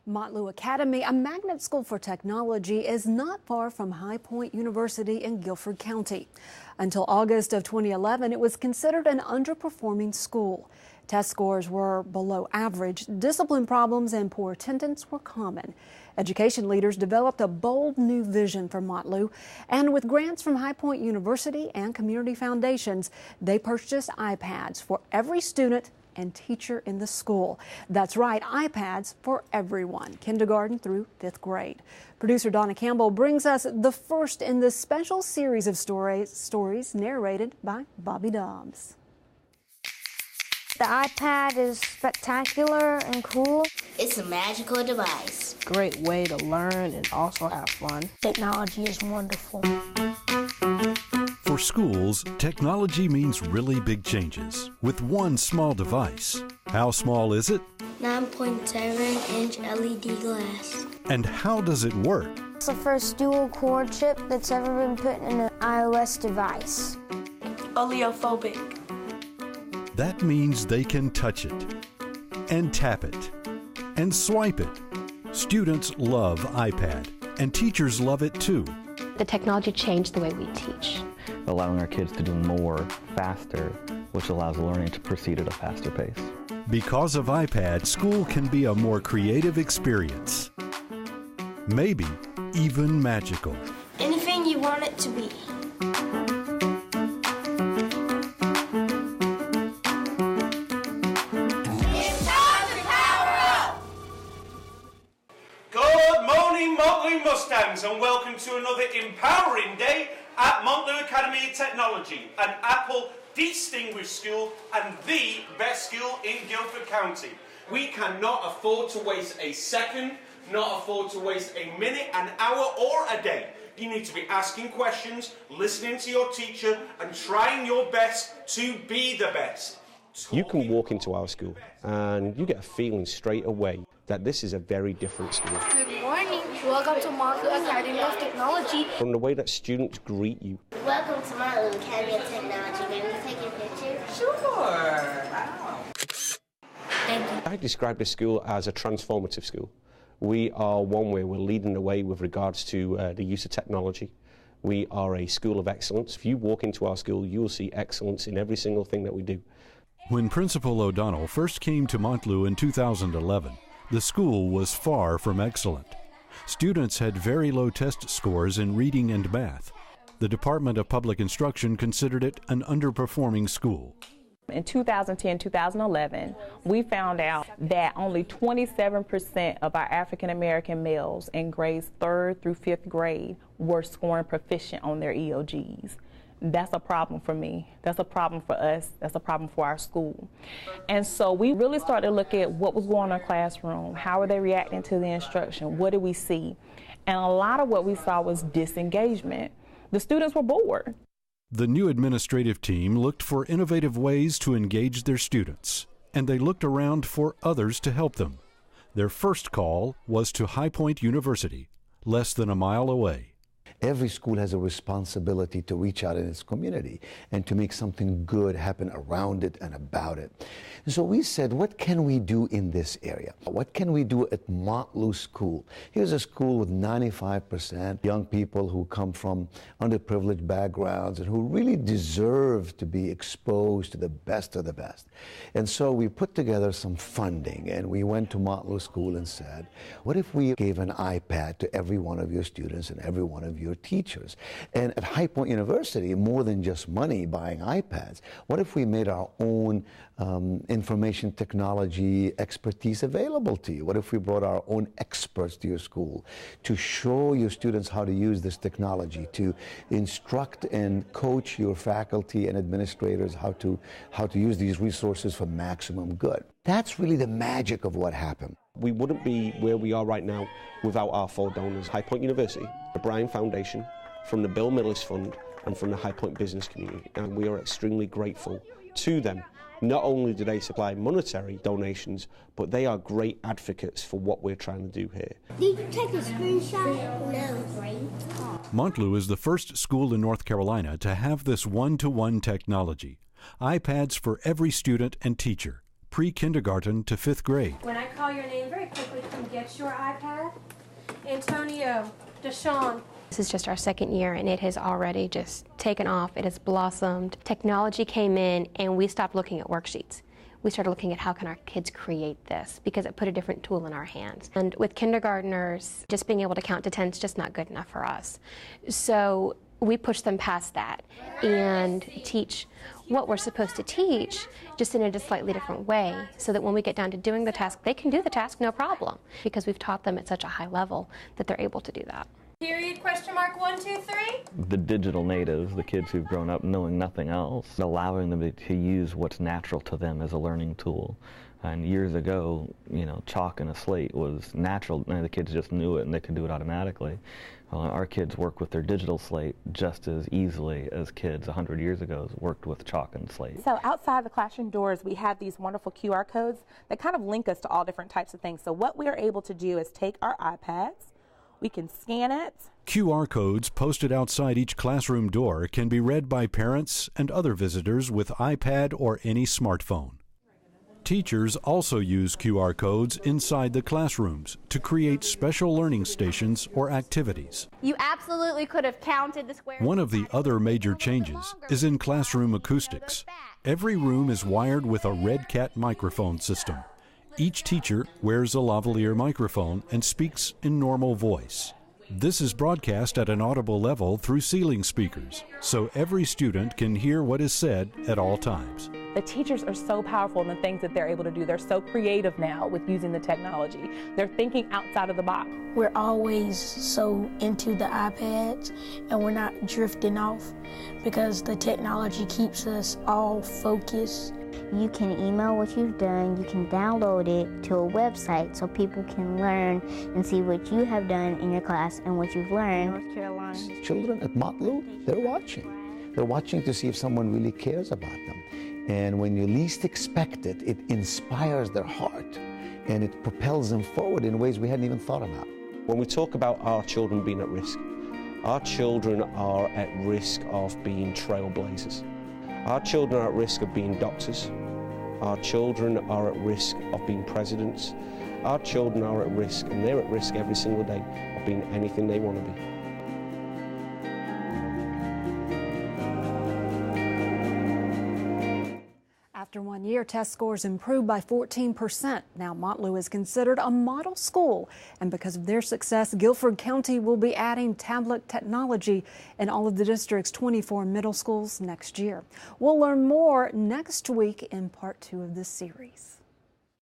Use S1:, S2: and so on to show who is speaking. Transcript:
S1: Montlieu Academy, a magnet school for technology, is not far from High Point University in Guilford County. Until August of 2011, it was considered an underperforming school. Test scores were below average, discipline problems and poor attendance were common. Education leaders developed a bold new vision for Montlieu, and with grants from High Point University and community foundations, they purchased iPads for every student and teacher in the school. That's right, iPads for everyone, kindergarten through 5th grade. Producer Donna Campbell brings us the first in this special series of stories narrated by Bobby Dobbs.
S2: The iPad is spectacular and cool.
S3: It's a magical device.
S4: Great way to learn and also have fun.
S2: Technology is wonderful.
S5: For schools, technology means really big changes with one small device. How small is it?
S3: 9.7-inch LED glass.
S5: And how does it work?
S2: It's the first dual-core chip that's ever been put in an iOS device.
S3: Oleophobic.
S5: That means they can touch it, and tap it, and swipe it. Students love iPad, and teachers love it too.
S6: The technology changed the way we teach.
S7: Allowing our kids to do more, faster, which allows learning to proceed at a faster pace.
S5: Because of iPad, school can be a more creative experience. Maybe even magical.
S3: Anything you want it to be.
S8: Mustangs, and welcome to another empowering day at Montlieu Academy of Technology, an Apple distinguished school and the best school in Guilford County. We cannot afford to waste a second, not afford to waste a minute, an hour or a day. You need to be asking questions, listening to your teacher and trying your best to be the best.
S9: You can walk into our school and you get a feeling straight away that this is a very different school.
S10: Good morning. Welcome to Montlieu Academy of Technology.
S9: From the way that students greet you.
S3: Welcome to Montlieu Academy of Technology. May we take your picture?
S10: Sure. Wow.
S3: Thank you.
S9: I describe this school as a transformative school. We are one where we're leading the way with regards to the use of technology. We are a school of excellence. If you walk into our school, you will see excellence in every single thing that we do.
S5: When Principal O'Donnell first came to Montlieu in 2011, the school was far from excellent. Students had very low test scores in reading and math. The Department of Public Instruction considered it an underperforming school.
S11: In 2010-2011, we found out that only 27% of our African American males in grades 3rd through 5th grade were scoring proficient on their EOGs. That's a problem for me. That's a problem for us. That's a problem for our school. And so we really started to look at what was going on in the classroom. How were they reacting to the instruction? What did we see? And a lot of what we saw was disengagement. The students were bored.
S5: The new administrative team looked for innovative ways to engage their students, and they looked around for others to help them. Their first call was to High Point University, less than a mile away.
S12: Every school has a responsibility to reach out in its community and to make something good happen around it and about it. And so we said, what can we do in this area? What can we do at Montlieu School? Here's a school with 95% young people who come from underprivileged backgrounds and who really deserve to be exposed to the best of the best. And so we put together some funding, and we went to Montlieu School and said, what if we gave an iPad to every one of your students and every one of your teachers? And at High Point University, more than just money buying iPads, what if we made our own information technology expertise available to you? What if we brought our own experts to your school to show your students how to use this technology, to instruct and coach your faculty and administrators how to use these resources for maximum good? That's really the magic of what happened.
S9: We wouldn't be where we are right now without our 4 donors: High Point University, the Bryan Foundation, from the Bill Millis Fund, and from the High Point business community. And we are extremely grateful to them. Not only do they supply monetary donations, but they are great advocates for what we're trying to do here.
S3: Did you take a screenshot? No.
S5: Montlieu is the first school in North Carolina to have this one-to-one technology. iPads for every student and teacher. pre-kindergarten to 5th grade.
S13: When I call your name, very quickly come get your iPad. Antonio, Deshaun.
S6: This is just our second year, and it has already just taken off. It has blossomed. Technology came in, and we stopped looking at worksheets. We started looking at how can our kids create this, because it put a different tool in our hands. And with kindergartners, just being able to count to 10 is just not good enough for us. So we push them past that and teach what we're supposed to teach, just in a slightly different way, so that when we get down to doing the task, they can do the task no problem, because we've taught them at such a high level that they're able to do that.
S13: Period, question mark, 1, 2, 3.
S7: The digital natives, the kids who've grown up knowing nothing else, allowing them to use what's natural to them as a learning tool. And years ago, you know, chalk and a slate was natural, and the kids just knew it and they could do it automatically. Our kids work with their digital slate just as easily as kids 100 years ago worked with chalk and slate.
S11: So outside the classroom doors, we have these wonderful QR codes that kind of link us to all different types of things. So what we are able to do is take our iPads, we can scan it.
S5: QR codes posted outside each classroom door can be read by parents and other visitors with iPad or any smartphone. Teachers also use QR codes inside the classrooms to create special learning stations or activities.
S14: You absolutely could have counted the squares.
S5: One of the other major changes is in classroom acoustics. Every room is wired with a Red Cat microphone system. Each teacher wears a lavalier microphone and speaks in normal voice. This is broadcast at an audible level through ceiling speakers, so every student can hear what is said at all times.
S11: The teachers are so powerful in the things that they're able to do. They're so creative now with using the technology. They're thinking outside of the box.
S15: We're always so into the iPads, and we're not drifting off because the technology keeps us all focused.
S2: You can email what you've done, you can download it to a website so people can learn and see what you have done in your class and what you've learned. North Carolina.
S12: Children at Montlieu, they're watching. They're watching to see if someone really cares about them. And when you least expect it, it inspires their heart and it propels them forward in ways we hadn't even thought about.
S9: When we talk about our children being at risk, our children are at risk of being trailblazers. Our children are at risk of being doctors. Our children are at risk of being presidents. Our children are at risk, and they're at risk every single day, of being anything they want to be.
S1: After 1 year, test scores improved by 14%. Now Montlieu is considered a model school, and because of their success, Guilford County will be adding tablet technology in all of the district's 24 middle schools next year. We'll learn more next week in part 2 of this series.